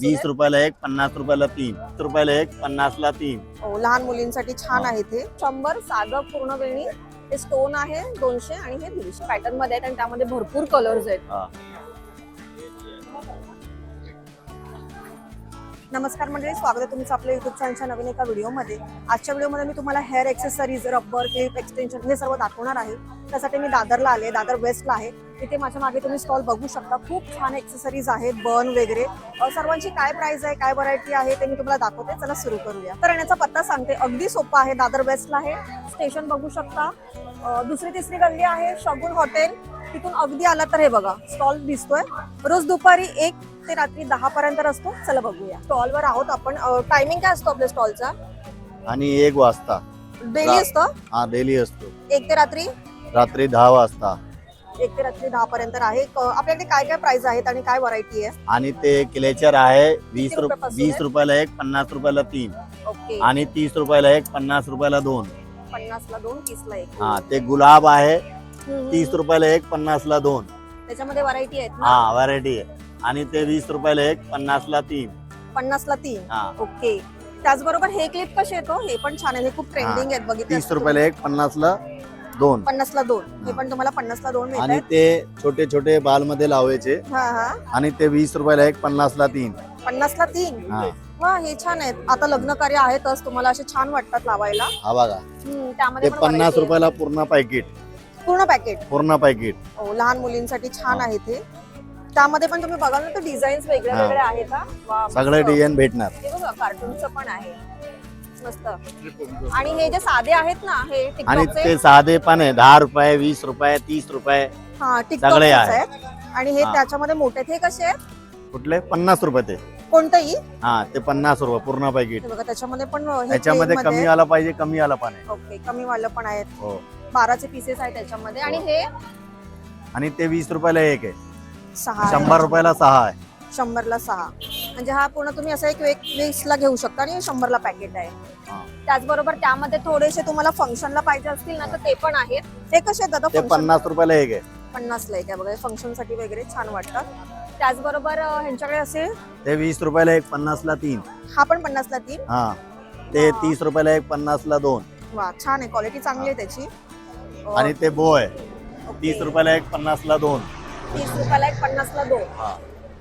₹20 एक, ₹50 तीन, ₹50 एक, 50ला तीन. हो, लहान मुलींसाठी छान हा. आहे ते 100 साधं पूर्ण वेणी. हे स्टोन आहे 200 आणि हे 150 पॅटर्न मध्ये आहेत आणि त्यामध्ये भरपूर कलर्स आहेत. हा. नमस्कार मंडळी, स्वागत आहे तुमचं आपल्या युट्यूब चॅनलच्या नवीन एका व्हिडिओमध्ये. आजच्या व्हिडिओमध्ये मी तुम्हाला hair accessories, rubber, clip, extension हे सर्व दाखवणार आहे. त्यासाठी मी दादरला आले, दादर वेस्टला आहे. इथे माझ्या मागे तुम्ही स्टॉल बघू शकता. खूप छान एक्सेसरीज आहेत, बन वगैरे. सर्वांची काय प्राइस आहे, काय व्हरायटी आहे ते मी तुम्हाला दाखवते. चला सुरू करूया. तर येण्याचा पत्ता सांगते, अगदी सोपा आहे. दादर वेस्टला आहे. स्टेशन बघू शकता. दुसरी तिसरी गल्ली आहे, शगुन हॉटेल. तिथून अगदी आला तर हे बघा स्टॉल दिसतोय. रोज दुपारी 1 ते रात्री 10 पर्यंत असतो. चला बघूया. स्टॉलवर आहोत आपण. टायमिंग काय असतो आपल्या स्टॉलचा? आणि 1 वाजता डेली असतो. हा, डेली असतो. 1 ते रात्री 10 वाजता. 1 ते रात्री 10 पर्यंत आहे. आपल्याकडे काय काय प्राइस आहेत आणि काय व्हरायटी आहे? आणि ते क्लेचर आहे रुपयापासून आहे? ₹20 एक, ₹50 तीन, ओके. आणि ₹30 एक, ₹50 दोन. 50 ला 2, 30 ला 1. हा, ते गुलाब आहे ₹30 एक, 50ला दोन. त्याच्यामध्ये व्हरायटी आहेत ना? हा, व्हरायटी आहे. आणि ते ₹20 एक, 50ला तीन. 50 ला 3. हा. ओके. त्याचबरोबर हे क्लिप कसे येतो? हे पण छान आहे. हे खूप ट्रेंडिंग आहेत. बघितलं ₹30 एक, 50ला दोन. 50 ला 2. हे पण तुम्हाला 50 ला 2 आणि मिळतात. ते छोटे छोटे बाल मध्ये लावायचे. हा हा. आणि ते ₹20 एक, 50ला तीन. 50 ला 3. हा. वा, हे छान आहेत. आता लग्न कार्य आहेतच, तुम्हाला असे छान वाटतात लावायला. हा बघा, त्यामध्ये ते पण variety आहे. ₹50 पूर्ण पॅकेट. पूर्ण पॅकेट. पूर्ण पॅकेट. हो, लहान मुलींसाठी छान हा. आहे ते. त्यामध्ये पण तुम्ही बघाल ना, तर डिझाईन्स वेगळे हा. वेगळे आहेत. हा. वा, सगळे मस्त. डिझाईन भेटणार. हे बघा, कार्टूनचं पण आहे. मस्त. आणि हे जे साधे आहेत ना, हे आणि टिकटॉकचे. ते साधे पण आहे. ₹10, ₹20, ₹30. हा, सगळे टिकटॉकचे आहे. आहेत. आणि हे हा. त्याच्यामध्ये मोठे ते कसे आहेत? कुठले? ₹50 ते. कोणतेही? हा, ते ₹50 पूर्ण पॅकेट. हे बघा, त्याच्यामध्ये पण हे त्याच्यामध्ये plain मध्ये कमी आला पाहिजे, कमी आला पण आहे. ओके, कमी वालं पण आहेत. हो. 12चे पीसेस आहेत त्याच्यामध्ये. आणि हो. हे आणि ते ₹20 एक आहे. 6 ₹100 6 आहे. 100 ला 6. म्हणजे हा पूर्ण तुम्ही असं एक 20 ला घेऊ शकता आणि 100 ला पॅकेट आहे. हा. त्याचबरोबर त्यामध्ये थोडेसे तुम्हाला फंक्शनला पाहिजे असतील ना, तर ते पण आहेत. ते कसे आहेत दादा? ते ₹50 एक आहे. 50 ला एक आहे बघा. फंक्शन साठी वगैरे छान वाटतात. त्याचबरोबर ह्यांच्याकडे असे ते ₹20 एक, 50ला तीन. हा पण 50 ला 3. हा, ते ₹30 एक, 50ला दोन. वा, छान आहे. क्वालिटी चांगली आहे त्याची. आणि ते बो आहे ओके. ₹30 एक, 50ला दोन. 30 रुपयाला एक, 50 ला 2. हा.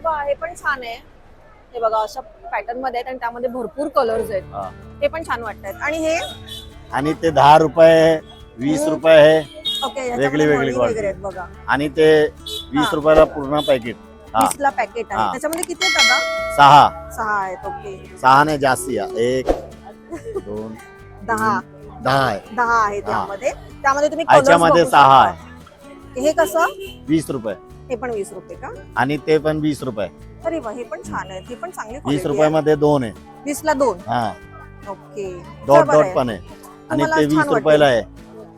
वा, हे पण छान आहे. हे बघा, अशा पॅटर्न मध्ये आहेत आणि त्यामध्ये भरपूर कलर्स आहेत. हा. ते पण छान वाटतात. आणि हे आणि ते ₹10, ₹20 आहे. ओके, वेगळी ह्याच्यामध्ये वेगळी मणी quality. वगैरे आहेत बघा. आणि ते ₹20 पूर्ण पॅकेट. हा. 20 ला पॅकेट आहे. हा. त्याच्यामध्ये किती आहेत दादा? 6. 6 आहेत. ओके. 6 ने जास्ती आहे. 1 2 10 10 आहे. 10 आहेत हा. त्यामध्ये. त्यामध्ये तुम्ही colours याच्यामध्ये बघू 6 शकता. आहे. हे कसं? ₹20. हे पण 20 रुपये का? आणि ते पण ₹20. अरे वा, हे पण छान आहे. हे पण चांगली ₹20 मध्ये 2 आहे. 20 ला 2. हा, ओके. डॉट बरं डॉट आहे. पण आहे. आणि तुम्हाला ते छान ₹20 आहे.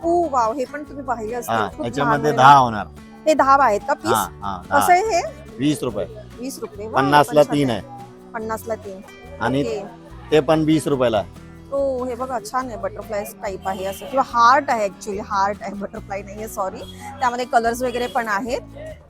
ओ वाव, हे पण तुम्ही पाहिले हा, असतील. खूप याच्यामध्ये लहान 10 होणार. हे 10 आहेत का हा पीस? हा, कसं आहे हे? ₹20. 20 रुपये. वा, 50 ला पण छान 3 आहे. आहे. 50 ला 3. आणि ओके. ते पण ₹20. हो, हे बघा, छान आहे. बटरफ्लाय टाईप आहे असं, किंवा हार्ट आहे. ऍक्च्युली हार्ट आहे, बटरफ्लाय नाहीये, सॉरी. त्यामध्ये कलर्स वगैरे पण आहेत.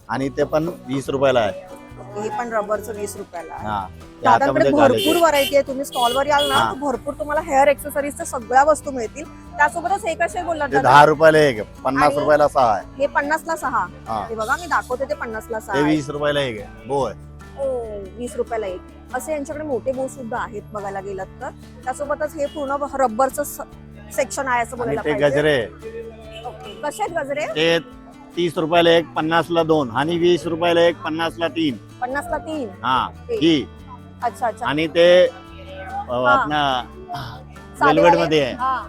आणि ते पण ₹20 आहे. हे पण रबरचं 20 रुपयाला आहे. हा, ते दादांकडे हातामध्ये भरपूर घालायचे. व्हरायटी आहे. तुम्ही स्टॉलवर याल ना, हा. तर भरपूर तुम्हाला हेअर एक्सेसरीजच्या सगळ्या वस्तू मिळतील. त्यासोबतच हे कसे बोललात ते दादा? ₹10 एक आहे. ₹50 6 आहे. हे 50 ला 6. हा, हे बघा, मी दाखवते ते 50 ला 6 ते आहे. ₹20 एक आहे. बो आहे. हो, 20 रुपयाला एक. असे यांच्याकडे मोठे बो सुद्धा आहेत बघायला गेलात तर. त्यासोबतच हे पूर्ण रबरचं सेक्शन आहे असं आणि बोलायला ते पाहिजे. गजरे ओके. कसे आहेत गजरे? ते ₹30 एक, 50ला 2. आणि ₹20 एक, 50ला 3. 50 ला 3. हा, ते. ही. अच्छा अच्छा. आणि ते आपला साधे वेलवेट वाले? मध्ये आहे. हा.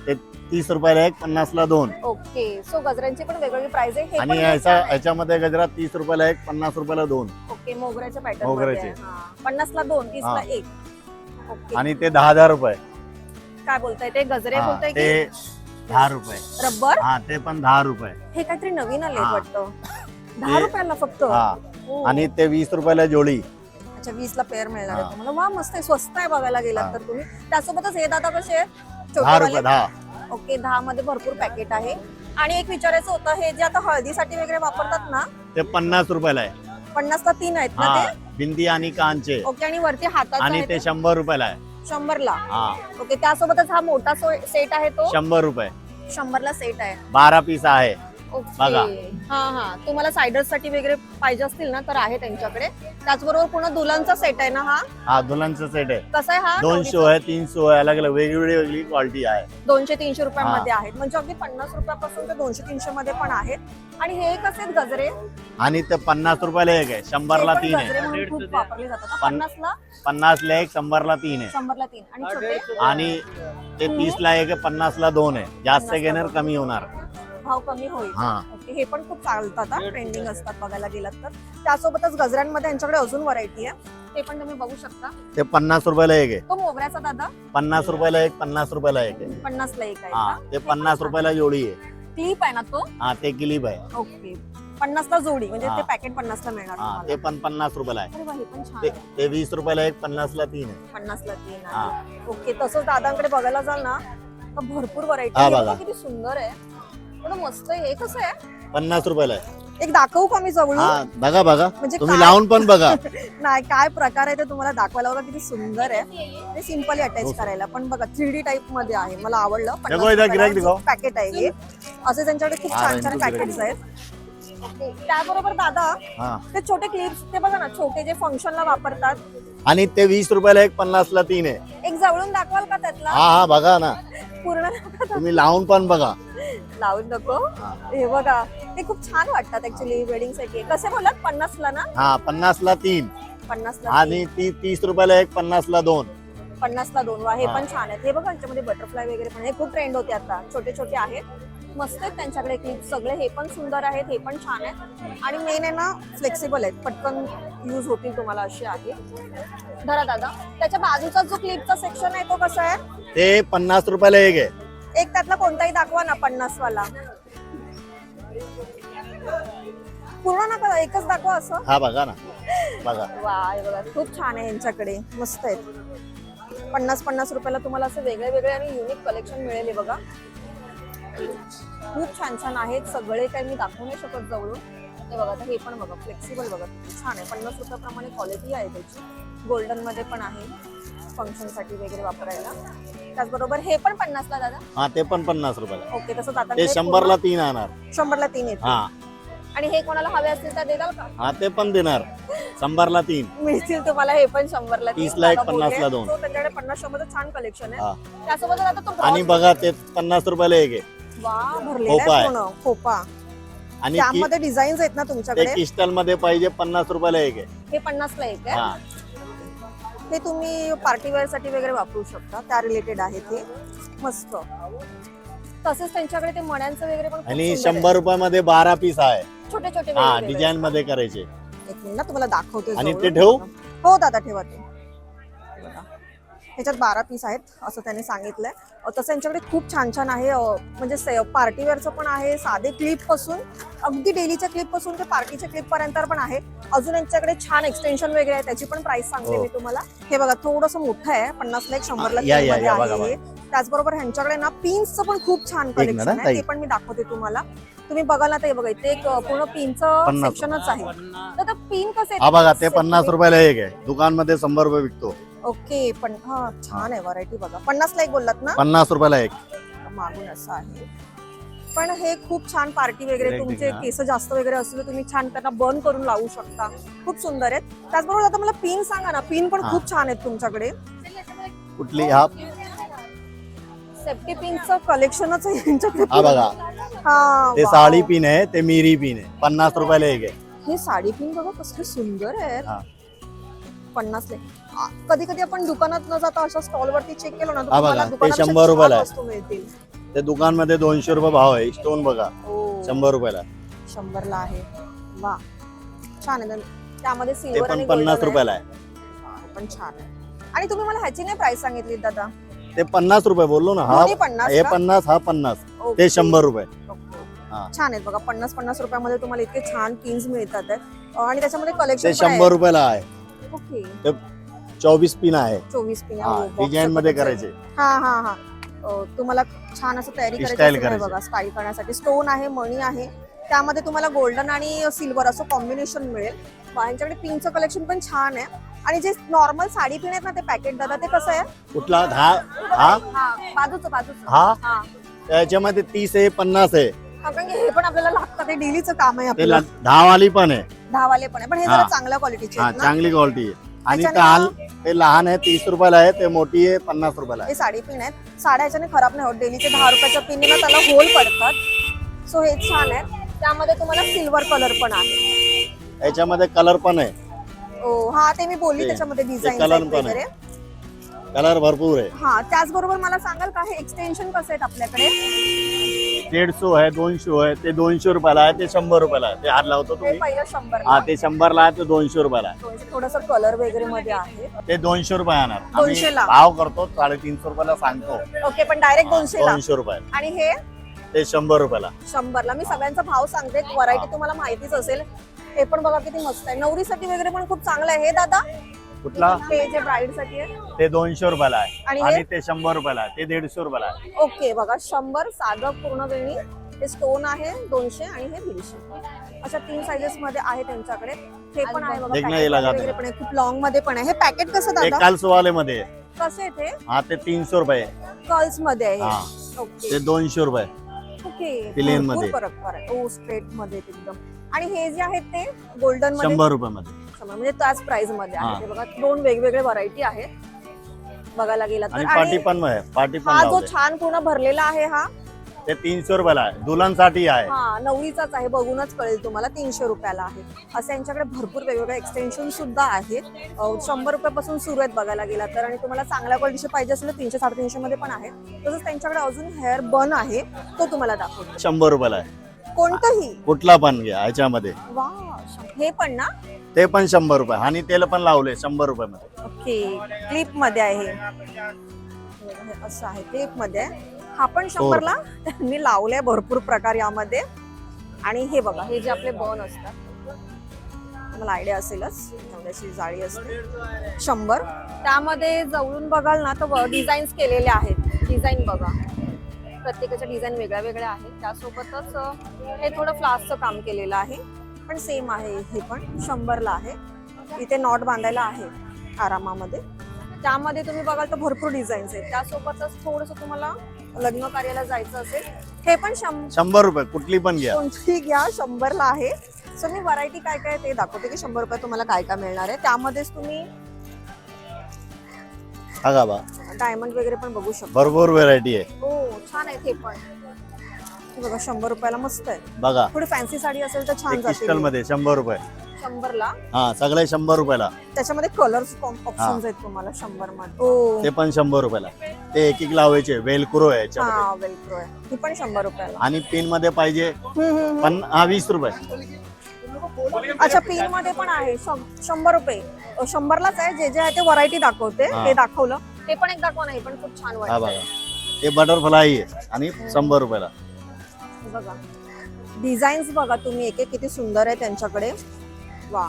ते ₹30 एक, 50ला 2. ओके. सो गजऱ्यांची पण वेगवेगळी प्राइस आहे. हे आणि पण याच्यामध्ये गजरा ₹30 एक, ₹50 2. ओके, मोगऱ्याच्या पॅटर्न मोगऱ्याचे. 50 ला 2, 30 ला हा. 1. ओके. आणि ते ₹10,000. काय बोलताय ते? गजरे हा, बोलताय ते की ₹10. रबर? हा, ते पण ₹10. हे काहीतरी नवीन आले हा. वाटतं. 10 ते- रुपयाला फक्त. हा, हो. आणि ते ₹20 जोडी. अच्छा, 20 ला पेअर मिळणार आहे हा. तुम्हाला. वा, मस्त आहे. स्वस्त आहे बघायला गेलात हा. तर तुम्ही. त्यासोबतच हे दादा कसे आहेत? ₹10. 10. ओके. 10 मध्ये भरपूर पॅकेट आहे. आणि एक विचारायचं होतं, हे जे आता हळदीसाठी वगैरे वापरतात ना, ते ₹50 आहे. 50ला 3 आहेत ना हा ते? बिंदी आणि कानचे ओके, आणि वरती हाताचं आणि आहे ते ते 100 रुपयाला आहे. 100ला. हा ओके, त्यासोबतच हा मोठा सेट आहे तो 100 रुपये 100ला सेट आहे. 12 पीस आहे. ओके. बघा. हा, तुम्हाला सायडर्स साठी वगैरे पाहिजे असतील ना तर आहे त्यांच्याकडे. त्याचबरोबर पुन्हा दुलांचा सेट आहे ना हा? हा दुल्हनचा सेट आहे. कसा आहे हा? 200 आहे 300 आहे, अलग अलग वेगळी क्वालिटी आहे. 200-300 रुपयांमध्ये आहेत, म्हणजे अगदी 50 रुपयापासून ते 200-300 मध्ये पण आहेत. आणि हे कसे आहेत गजरे? आणि ते 50 रुपयाला एक आहे, 100ला ते पण 3 गजरे आहे. म्हणून खूप वापरले जातात. 50ला 50ला एक 100ला 3 आहे. 100ला 3 आणि छोटे आणि ते 30ला एक आहे, 50ला 2 आहे. जास्त 50ला घेणार 2. कमी होणार. भाव कमी होईल. हा ओके, हे पण खूप चालतात, ट्रेंडिंग असतात बघायला गेलात तर. त्यासोबतच गजऱ्यांमध्ये यांच्याकडे अजून व्हरायटी आहे, ते पण तुम्ही बघू शकता. ते 50 रुपयाला एक आहे. तो मोगऱ्याचा दादा 50 रुपयाला एक 50 रुपयाला एक आहे. 50ला एक आहे हा का? ते 50 रुपयाला जोडी आहे. क्लिप आहे ना तो? हा ते क्लिप आहे. ओके, 50ला जोडी, म्हणजे हा. ते पॅकेट 50ला मिळणार हा तुम्हाला. ते पण 50 रुपयाला आहे. अरे वा, हे पण छान ते आहे. ते 20 रुपयाला एक 50ला 3 आहे. 50ला 3 हा. आहे. ओके, तसंच दादांकडे बघायला जाल ना तर भरपूर व्हरायटी हा, आहे. बघा. बघा किती सुंदर आहे, पण मस्त आहे. हे कसं आहे? 50 रुपयाला आहे. एक दाखवू का मी जवळून? हा बघा बघा, म्हणजे तुम्ही काय- लावून पण बघा. नाही, काय प्रकार आहे ते तुम्हाला दाखवायला. बघा किती सुंदर आहे. ते सिंपली अटॅच करायला, पण बघा 3D टाइप मध्ये आहे, मला आवडलं. देखो इधर गिराईक दिखाओ. पॅकेट आहे हे. असे त्यांच्याकडे खूप हा, छान छान इनको पॅकेट्स आहेत. ओके, त्याबरोबर दादा हा ते छोटे क्लिप्स, ते बघा ना, छोटे जे फंक्शनला वापरतात. आणि ते 20 रुपयाला एक 50ला 3 आहे. एक जवळून दाखवाल का त्यातला? हा बघा ना, पूर्ण दाखवा. तुम्ही लावून पण बघा. लावून नको. हे बघा, ते खूप छान वाटतात ऍक्च्युली वेडिंग साठी. कसे बोलत? 50ला ना? हा 50ला 3 50ला आणि ती 30 रुपयाला एक 50ला 2. 50ला 2. हे हा. पण छान आहेत. हे बघा, याच्यामध्ये बटरफ्लाय वगैरे पण, हे खूप ट्रेंड होते आता. छोटे छोटे आहेत, मस्त आहेत त्यांच्याकडे क्लिप सगळे. हे पण सुंदर आहेत, हे पण छान आहेत. आणि मेन आहे ना, फ्लेक्सिबल आहेत, पटकन यूज होतील तुम्हाला असे आहे. धरा दादा, त्याच्या बाजूचा जो क्लिपचा सेक्शन आहे तो कसा आहे? ते 50 रुपयाला एक आहे. एक त्यातला कोणताही दाखवा ना, 50 वाला. पूर्ण नका, एकच दाखवा असं. हा बघा ना, बघा. वा, हे बघा खूप छान आहे यांच्याकडे, मस्त आहेत. 50 रुपयाला तुम्हाला असं वेगळे वेगळे आणि युनिक कलेक्शन मिळेल. हे बघा खूप छान छान आहेत सगळे, काही मी दाखवू नाही शकत जवळून. हे बघा, तर हे पण बघा फ्लेक्सिबल, बघा छान आहे. 50 रुपयाप्रमाणे क्वालिटी आहे त्याची. गोल्डन मध्ये पण आहे, फंक्शन साठी वगैरे वापरायला. त्याचबरोबर हे पण 50ला दादा? हा ते पण 50 रुपयाला. ओके, तसंच आता ते 100ला 3 आणणार. 100ला 3 येते. हा आणि हे कोणाला हवे असतील तर देताल का? हा ते पण देणार. 100ला 3 मिळतील तुम्हाला. हे पण 100ला 3. 30ला एक, 50ला 2. त्यांच्याकडे 50-100 छान कलेक्शन हा. आहे. त्यासोबत आता तो आणि बघा ते 50 रुपयाला एक आहे. वा, भरलेला खोपा आहे आहे. पूर्ण खोपा. आणि त्यामध्ये डिझाईन्स आहेत ना ते तुमच्याकडे? क्रिस्टल मध्ये पाहिजे 50 रुपयाला एक आहे. हे 50ला एक आहे. हा ते तुम्ही पार्टी वेअर साठी वगैरे वापरू शकता, त्या रिलेटेड आहे ते. मस्त. तसेच त्यांच्याकडे ते मण्यांचं वगैरे पण खूप आणि सुंदर आहे. 100 रुपयामध्ये 12 पीस आहे. छोटे छोटे हा वेगवेगळे. डिझाईन मध्ये करायचे. एक मिनिट ना, तुम्हाला दाखवते. आणि जवळून. ते ठेवू? हो दादा, ठेवा ते. बघा. ह्याच्यात 12 पीस आहेत असं त्यांनी सांगितलंय. तसं यांच्याकडे खूप छान छान आहे. म्हणजे पार्टी वेअरचं पण आहे, साधे क्लिप पासून अगदी डेलीच्या क्लिप पासून ते पार्टीच्या क्लिप पर्यंत पण आहे. अजून यांच्याकडे छान एक्सटेन्शन वगैरे आहे, त्याची पण प्राइस सांगते हो. मी तुम्हाला. हे बघा थोडंसं मोठं आहे, 50ला एक, 100ला या, 3 या, मध्ये या, बघा, आहे हे. त्याचबरोबर ह्यांच्याकडे ना पिन्सचं पण खूप छान मिनिट कलेक्शन हा, आहे, ताई. ते पण मी दाखवते तुम्हाला. तुम्ही बघाल ना, ते बघा इथे एक पूर्ण पिनचं 50. सेक्शनच आहे. तर पिन कसे आहेत? हा बघा ते 50 रुपयाला एक आहे. दुकान मध्ये 100 रुपये विकतो. ओके, पण हा छान आहे व्हरायटी. बघा 50ला एक बोललात ना? 50 रुपयाला एक. मागून असं आहे. पण हे खूप छान पार्टी वगैरे, Direct तुमचे दिसणार. केस जास्त वगैरे असले तुम्ही छान त्यांना बर्न करून लावू शकता. खूप सुंदर आहेत. त्याचबरोबर आता मला पिन सांगा ना, पिन पण हा. खूप छान आहेत तुमच्याकडे. कुठली? हा सेफ्टी पिनचं कलेक्शनच आहे यांच्याकडे. हा बघा हा, ते वाव. साडी पिन आहे, ते मिरी पिन आहे. 50 रुपयाला एक आहे. हे साडी पिन बघा कसले सुंदर आहेत. हा. 50 कधी कधी आपण दुकानात न जाता अशा स्टॉल वरती चेक केलं ना, तर हा तुम्हाला बघा, ते दुकानापेक्षा 100 रुपयाला छान आहे. वस्तू मिळतील. ते दुकान मध्ये 200 रुपये भाव आहे. स्टोन बघा हो. 100 रुपयाला. 100ला आहे. वा, छान आहे. त्यामध्ये ते सिल्वर पण आणि 50 गोल्डन रुपयाला आहे. पण छान आहे. आणि तुम्ही मला ह्याची नाही प्राइस सांगितली दादा? ते 50 रुपये बोललो ना. हा दोन्ही 50 हे का? 50, हा 50. ओके. ते 100 रुपये. ओके. हा. छान आहेत बघा. 50 रुपयामध्ये तुम्हाला इतके छान पिन्स मिळतात आहेत. आणि त्याच्यामध्ये ते कलेक्शन 100 रुपयाला आहे. ओके. ते 24 पिन आहे. 24 पिन हा डिझाईन मध्ये करायचे. हा हा हा. तुम्हाला छान असं तयारी Style करायची असेल करायची. बघा, स्टाईल करण्यासाठी. स्टोन आहे, मणी आहे, त्यामध्ये तुम्हाला गोल्डन आणि सिल्वर असं कॉम्बिनेशन मिळेल. यांच्याकडे पिनचं कलेक्शन पण छान आहे. आणि जे नॉर्मल साडी पिन आहेत ना ते पॅकेट दादा ते कसं आहे? कुठला हा हा बाजूचं हा त्याच्यामध्ये 30 आहे 50 आहे. कारण की हे पण आपल्याला लागतं, ते डेलीचं काम आहे ते आपल्याला. 10 वाली पण आहे. 10 वाले पण आहे, पण हे जरा चांगल्या क्वालिटीचे हा आहेत ना. चांगली क्वालिटी आहे. आणि त्याच्याने ते लहान आहे 30 रुपयाला आहे, ते मोठी आहे 50 रुपयाला आहे. हे साडी पिन आहेत. साड्या ह्याच्याने खराब नाही होत. डेलीचे 10 रुपयाच्या पिनने ना त्याला होल पडतात. सो हे छान आहे. त्यामध्ये तुम्हाला सिल्वर कलर पण आहे. याच्यामध्ये कलर पण आहे. ओ हा ते मी बोलली, ते- त्याच्यामध्ये ते डिझाईन कलर पण वगैरे. कलर भरपूर आहे. हा त्याचबरोबर मला सांगाल का हे एक्सटेन्शन कसं आहेत आपल्याकडे? 150 आहे 200 आहे. ते 200 रुपयाला आहे, ते 100 रुपयाला आहे. ते हात लावतो ते तुम्ही. पहिलं 100 हा ते 100 ला आहे, ते 200 रुपयाला आहे. थोडस कलर वगैरे मध्ये आहे. ते 200 रुपये येणार. 200 ला. भाव करतो 350 रुपयाला सांगतो. ओके, पण डायरेक्ट 200 ला. 200 रुपये आणि हे ते 100 रुपयाला. 100 ला. मी सगळ्यांचा भाव सांगते, व्हरायटी तुम्हाला माहितीच असेल. हे पण बघा किती मस्त आहे. नवरीसाठी वगैरे पण खूप चांगलं आहे. हे दादा कुठला? हे जे ब्राईड साठी आहे ते 200 रुपयाला आहे. आणि आणि ते 100 रुपयाला आहे. ते 150 रुपयाला आहे. ओके बघा 100 साधं पूर्ण वेणी. हे स्टोन आहे 200 आणि हे 150. अशा 3 साइजेस मध्ये आहे त्यांच्याकडे. हे पण आहे बघा, देखना packet ये लगा वगैरे पण आहे. खूप लॉंग मध्ये पण आहे. हे पॅकेट कसं ते दादा? काल्स वाले मध्ये आहे. कसे आहे ते? हा ते 300 रुपये कर्ल्स मध्ये आहे हा. हे. ओके ते 200 रुपये. ओके प्लेन भरपूर मध्ये. फरक आहे. ओ स्ट्रेट मध्ये एकदम. आणि हे जे आहेत ते गोल्डन मध्ये 100 रुपये मध्ये. म्हणजे त्याच प्राइस मध्ये आहे. हा. ते बघा 2 वेगवेगळे व्हरायटी आहेत बघायला गेला तर. आणि पार्टी आणि पण आहे. पार्टी पण हा जो लावले. छान पूर्ण भरलेला आहे हा ते 300 रुपयाला आहे. दुल्हनसाठी आहे. हा नवरीचाच आहे. बघूनच कळेल तुम्हाला. 300 रुपयाला आहे. असे यांच्याकडे भरपूर वेगवेगळे एक्सटेन्शन सुद्धा आहेत. 100 रुपयापासून सुरू आहेत बघायला गेला तर. आणि तुम्हाला चांगल्या क्वालिटीचे पाहिजे असेल तर 300 350 मध्ये पण आहे. तसंच त्यांच्याकडे अजून हेअर बन आहे, तो तुम्हाला दाखवतो. 100 रुपयाला आहे. कोणतंही कुठला पण घ्या याच्यामध्ये. वा हे पण ना. ते पण 100 रुपये. आणि तेल पण लावले 100 रुपये मध्ये. ओके क्लिप मध्ये आहे हे. असं आहे क्लिप मध्ये. हा पण 100 ला त्यांनी लावले भरपूर प्रकार यामध्ये. आणि हे बघा हे जे आपले बन असतात, तुम्हाला आयडिया असेलच, एवढ्याची जाळी असते. 100 त्यामध्ये जवळून बघाल ना तर डिझाईन्स केलेले आहेत. डिझाईन बघा, प्रत्येकाच्या डिझाईन वेगळ्या वेगळ्या आहेत. त्यासोबतच हे थोडं फ्लासचं काम केलेलं आहे, पण सेम आहे. हे पण 100 ला आहे. इथे नॉट बांधायला आहे आरामामध्ये. त्यामध्ये तुम्ही बघाल तर भरपूर डिझाईन्स आहेत. त्यासोबतच थोडस तुम्हाला लग्न कार्याला जायचं असेल, हे पण 100 रुपये. कुठली पण घ्या. कोणती घ्या 100 ला आहे. सो मी व्हरायटी काय काय ते दाखवते की 100 रुपये तुम्हाला काय काय मिळणार आहे. त्यामध्येच तुम्ही बघा बा डायमंड वगैरे पण बघू शकता. भरपूर व्हेरायटी आहे. हो छान आहे ते पण. हे बघा 100 रुपयाला मस्त आहे. बघा थोडी फॅन्सी साडी असेल तर छान क्रिस्टल जाते. मध्ये 100 रुपये. 100 ला. हा सगळे 100 रुपयाला. त्याच्यामध्ये कलर्स ऑप्शन्स आहेत तुम्हाला 100 मध्ये. ओ ते पण 100 रुपयाला. ते एक एक लावायचे. वेलक्रो आहे याच्यामध्ये. हा वेलक्रो आहे. ही पण 100 रुपयाला. आणि पिन मध्ये पाहिजे पण 20 रुपये. अच्छा पिन मध्ये पण आहे 100 रुपये. 100 लाच आहे. जे जे आहे ते व्हरायटी दाखवते. हा. ते दाखवलं. ते पण एक दाखवा नाही, पण खूप छान हा वाटतं. बघा ते बटरफ्लाय आहे आणि 100 रुपयाला. बघा डिझाईन्स बघा तुम्ही, एक एक किती सुंदर आहे त्यांच्याकडे. वा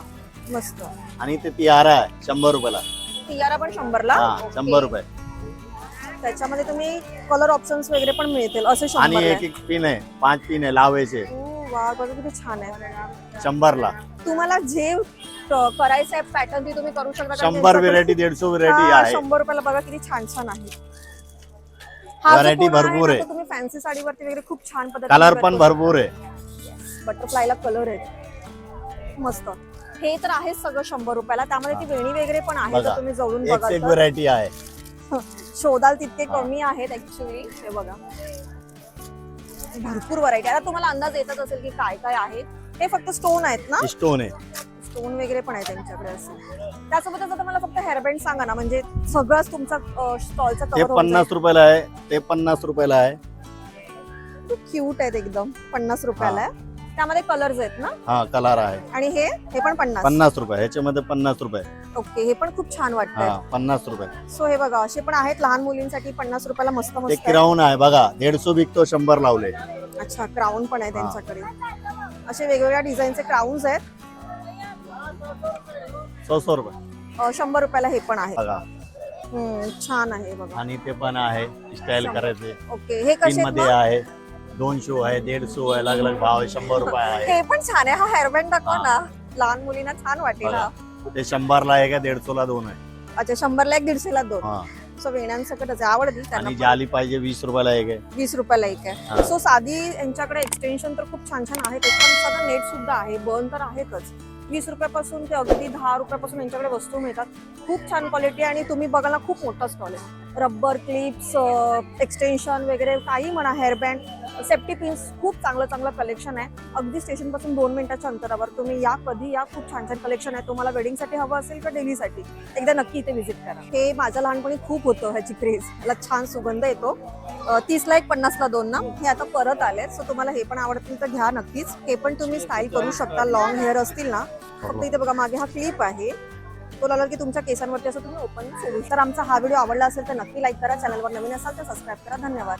मस्त. आणि ते तियारा आहे 100 रुपयाला. तियारा पण 100 ला. हा ओके. 100 रुपये. त्याच्यामध्ये तुम्ही कलर ऑप्शन्स वगैरे पण मिळतील असे 100 आणि ला एक आहे. एक पिन आहे. 5 पिन आहे लावायचे. ओ, वा बघा किती छान आहे. 100 ला. तुम्हाला जे करायचं आहे पॅटर्न ते तुम्ही करू शकता. कारण 100 त्यांच्याकडे- व्हेरायटी 150 व्हेरायटी हा, आहे. 100 रुपयाला बघा किती छान छान आहे. हा जो व्हरायटी कोण आहे भरपूर ना, आहे. तो तुम्ही फॅन्सी साडीवरती वगैरे खूप छान पद्धतीने कलर wear पण करू भरपूर आहे. शकता. बटरफ्लायला कलर आहे मस्त. हे तर आहे सगळं 100 रुपयाला. त्यामध्ये ती वेणी वगैरे पण आहे. बघा. जर तुम्ही जवळून एक बघाल एक तर व्हेरायटी आहे. शोधाल तितके कमी आहेत ऍक्च्युली. हे बघा भरपूर व्हरायटी. आता तुम्हाला अंदाज येतच असेल की काय काय आहे. हे फक्त स्टोन आहेत ना. स्टोन आहे. स्टोन वगैरे पण आहे त्यांच्याकडे असं. त्यासोबतच आता मला फक्त हेअरबँड सांगा ना, म्हणजे सगळंच तुमचा स्टॉलचा ते कव्हर 50 रुपयाला आहे. ते 50 रुपयाला आहे. क्यूट आहेत एकदम. 50 रुपयाला आहे. त्यामध्ये कलर्स आहेत ना. हा कलर आहे. आणि हे पण 50. 50 रुपये. ह्याच्यामध्ये 50 रुपये. ओके हे पण खूप छान वाटतंय. हा 50 रुपये. सो हे बघा असे पण आहेत लहान मुलींसाठी 50 रुपयाला मस्त ते मस्त आहे. क्राऊन आहे बघा 150 विकतो 100 लावले. अच्छा क्राऊन पण आहे त्यांच्याकडे. असे वेगवेगळ्या डिझाईनचे क्राऊन्स आहेत. 100 रुपये. 100 रुपयाला हे पण आहे. बघा छान आहे बघा. आणि ते पण आहे स्टाईल करायचे. ओके हे पिन कसे मध्ये आहे. 200 आहे, 150 आहे, अलग अलग भाव आहे, 100 रुपये आहे. हे पण छान आहे. हा हेअरबँड दाखवा ना, लहान मुलींना छान वाटेल हा. ते 100ला एक आहे, 150ला 2 आहे. अच्छा, 100ला एक, 150ला 2. हा. सो वेण्यांसकटच आहे, आवडतील त्यांना आणि पण. जाली पाहिजे 20 रुपयाला एक आहे. 20 रुपयाला एक आहे. हा. सो साधी यांच्याकडे एक्सटेन्शन तर खूप छान छान आहेत, पण साधा नेट सुद्धा आहे, बर्न तर आहेतच. 20 रुपयापासून ते अगदी 10 रुपयापासून यांच्याकडे वस्तू मिळतात. खूप छान क्वालिटी आणि तुम्ही बघाल ना, खूप मोठा स्टॉल आहे. रबर क्लिप्स, एक्सटेन्शन वगैरे काही म्हणा, हेअरबँड, सेफ्टी पिन्स, खूप चांगलं चांगलं कलेक्शन आहे. अगदी स्टेशन पासून 2 मिनिटाच्या अंतरावर. तुम्ही या, कधी या, खूप छान छान कलेक्शन आहे. तुम्हाला वेडिंगसाठी हवं असेल का डेलीसाठी, एकदा नक्की इथे व्हिजिट करा. हे माझ्या लहानपणी खूप होतं ह्याची क्रेज. याला छान सुगंध येतो. 30ला एक, 50ला 2 ना. हे आता परत आले, सो तुम्हाला हे पण आवडतील तर घ्या नक्कीच. हे पण तुम्ही स्टाईल करू शकता, लॉंग हेअर असतील ना. फक्त इथे बघा, मागे हा क्लिप आहे, तो लावला की तुमच्या केसांवरती असं तुम्ही ओपन सोडू. तर आमचा हा व्हिडिओ आवडला असेल तर नक्की लाईक करा. चॅनलवर नवीन असाल तर सबस्क्राईब करा. धन्यवाद.